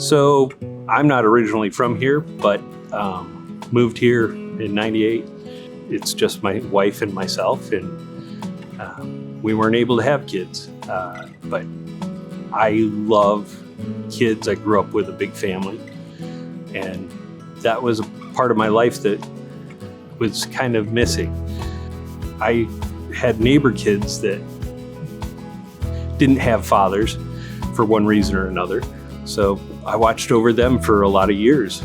So I'm not originally from here, but moved here in '98. It's just my wife and myself, and we weren't able to have kids. But I love kids. I grew up with a big family, and that was a part of my life that was kind of missing. I had neighbor kids that didn't have fathers for one reason or another. So I watched over them for a lot of years.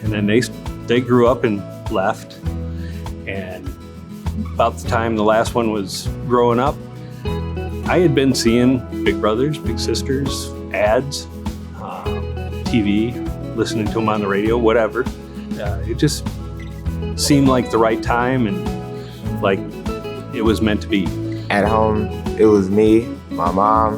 And then they grew up and left. And about the time the last one was growing up, I had been seeing big brothers, big sisters, ads, TV, listening to them on the radio, whatever. It just seemed like the right time and like it was meant to be. At home, it was me, my mom,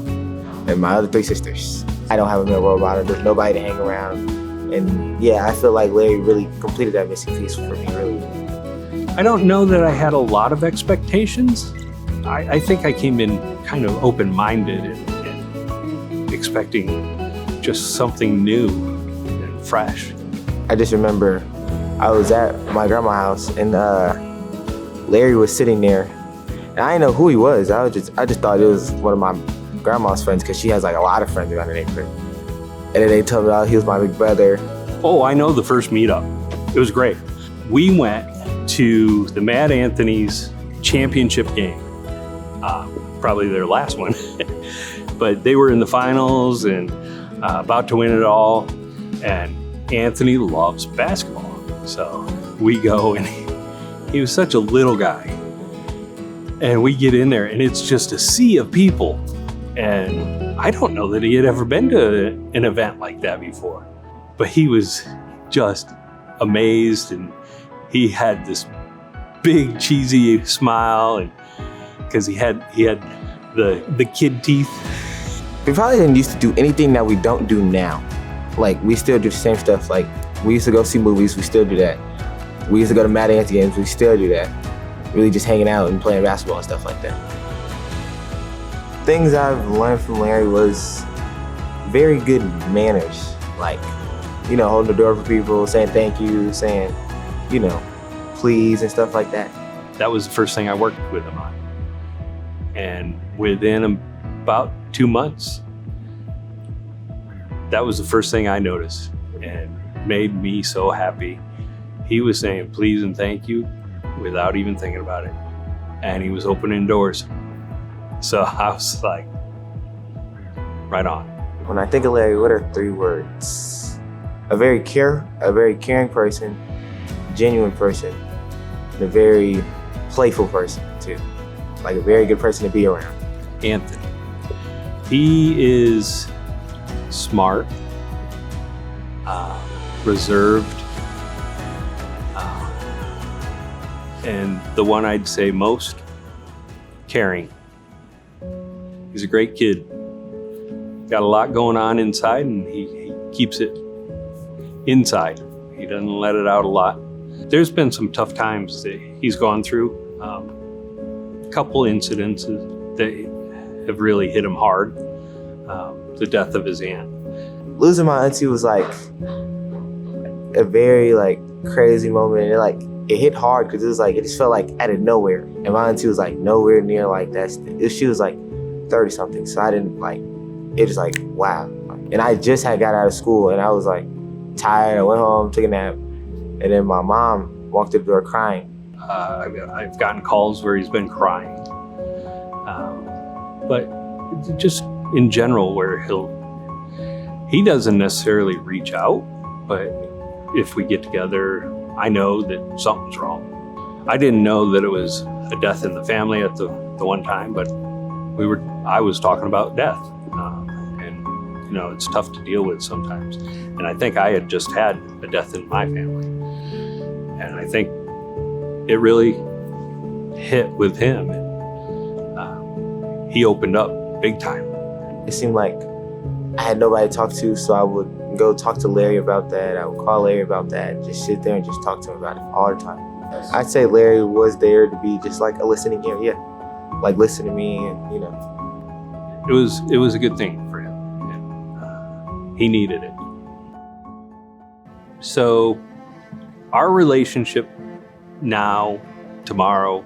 and my other 3 sisters. I don't have a male role model. There's nobody to hang around. And yeah, I feel like Larry really completed that missing piece for me, really. I don't know that I had a lot of expectations. I think I came in kind of open-minded and expecting just something new and fresh. I just remember I was at my grandma's house and Larry was sitting there. And I didn't know who he was. I just thought it was one of my grandma's friends because she has like a lot of friends around the neighborhood. And then they told me he was my big brother. Oh, I know the first meetup. It was great. We went to the Mad Anthony's championship game. Probably their last one. But they were in the finals and about to win it all. And Anthony loves basketball. So we go, and he was such a little guy. And we get in there and it's just a sea of people. And I don't know that he had ever been to an event like that before. But he was just amazed, and he had this big cheesy smile, and because he had the kid teeth. We probably didn't used to do anything that we don't do now. Like, we still do the same stuff. Like, we used to go see movies, we still do that. We used to go to Mad Anthony games, we still do that. Really just hanging out and playing basketball and stuff like that. Things I've learned from Larry was very good manners. Like, holding the door for people, saying thank you, saying, please and stuff like that. That was the first thing I worked with him on. And within about 2 months, that was the first thing I noticed and made me so happy. He was saying please and thank you without even thinking about it. And he was opening doors. So I was like, right on. When I think of Larry, what are 3 words? A very caring person, genuine person, and a very playful person too. Like a very good person to be around. Anthony. He is smart, reserved, and the one I'd say most caring. He's a great kid. Got a lot going on inside, and he keeps it inside. He doesn't let it out a lot. There's been some tough times that he's gone through. A couple incidents that have really hit him hard. The death of his aunt. Losing my auntie was like a very crazy moment, and it hit hard because it just felt like out of nowhere. And my auntie was nowhere near that. She was 30 something, so I didn't it was wow. And I just had got out of school and I was tired. I went home, took a nap, and then my mom walked through the door crying. I've gotten calls where he's been crying, but just in general, where he doesn't necessarily reach out, but if we get together, I know that something's wrong. I didn't know that it was a death in the family at the one time, but I was talking about death, and it's tough to deal with sometimes. And I think I had just had a death in my family, and I think it really hit with him. And he opened up big time. It seemed like I had nobody to talk to, so I would go talk to Larry about that. I would call Larry about that, and just sit there and just talk to him about it all the time. I'd say Larry was there to be just a listening ear, listen to me, and It was a good thing for him. And, He needed it. So our relationship now, tomorrow,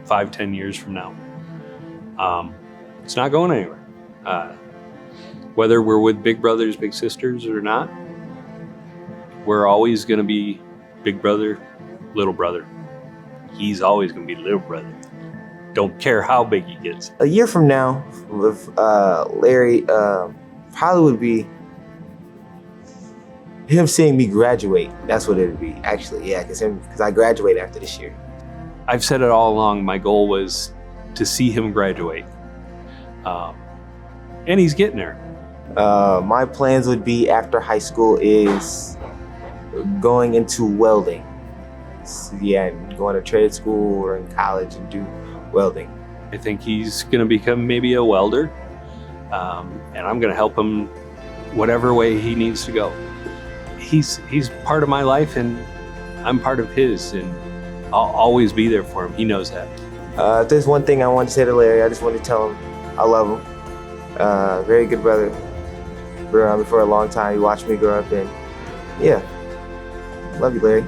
5-10 years from now, it's not going anywhere. Whether we're with big brothers, big sisters or not, we're always going to be big brother, little brother. He's always going to be little brother. Don't care how big he gets. A year from now, with Larry, probably would be him seeing me graduate. That's what it would be, actually. Yeah, because I graduate after this year. I've said it all along. My goal was to see him graduate. And he's getting there. My plans would be after high school is going into welding. So, yeah, and going to trade school or in college and do welding. I think he's going to become maybe a welder. And I'm going to help him whatever way he needs to go. He's part of my life and I'm part of his, and I'll always be there for him. He knows that. If there's one thing I want to say to Larry, I just want to tell him I love him. Very good brother. Been around me for a long time. He watched me grow up, and yeah, love you, Larry.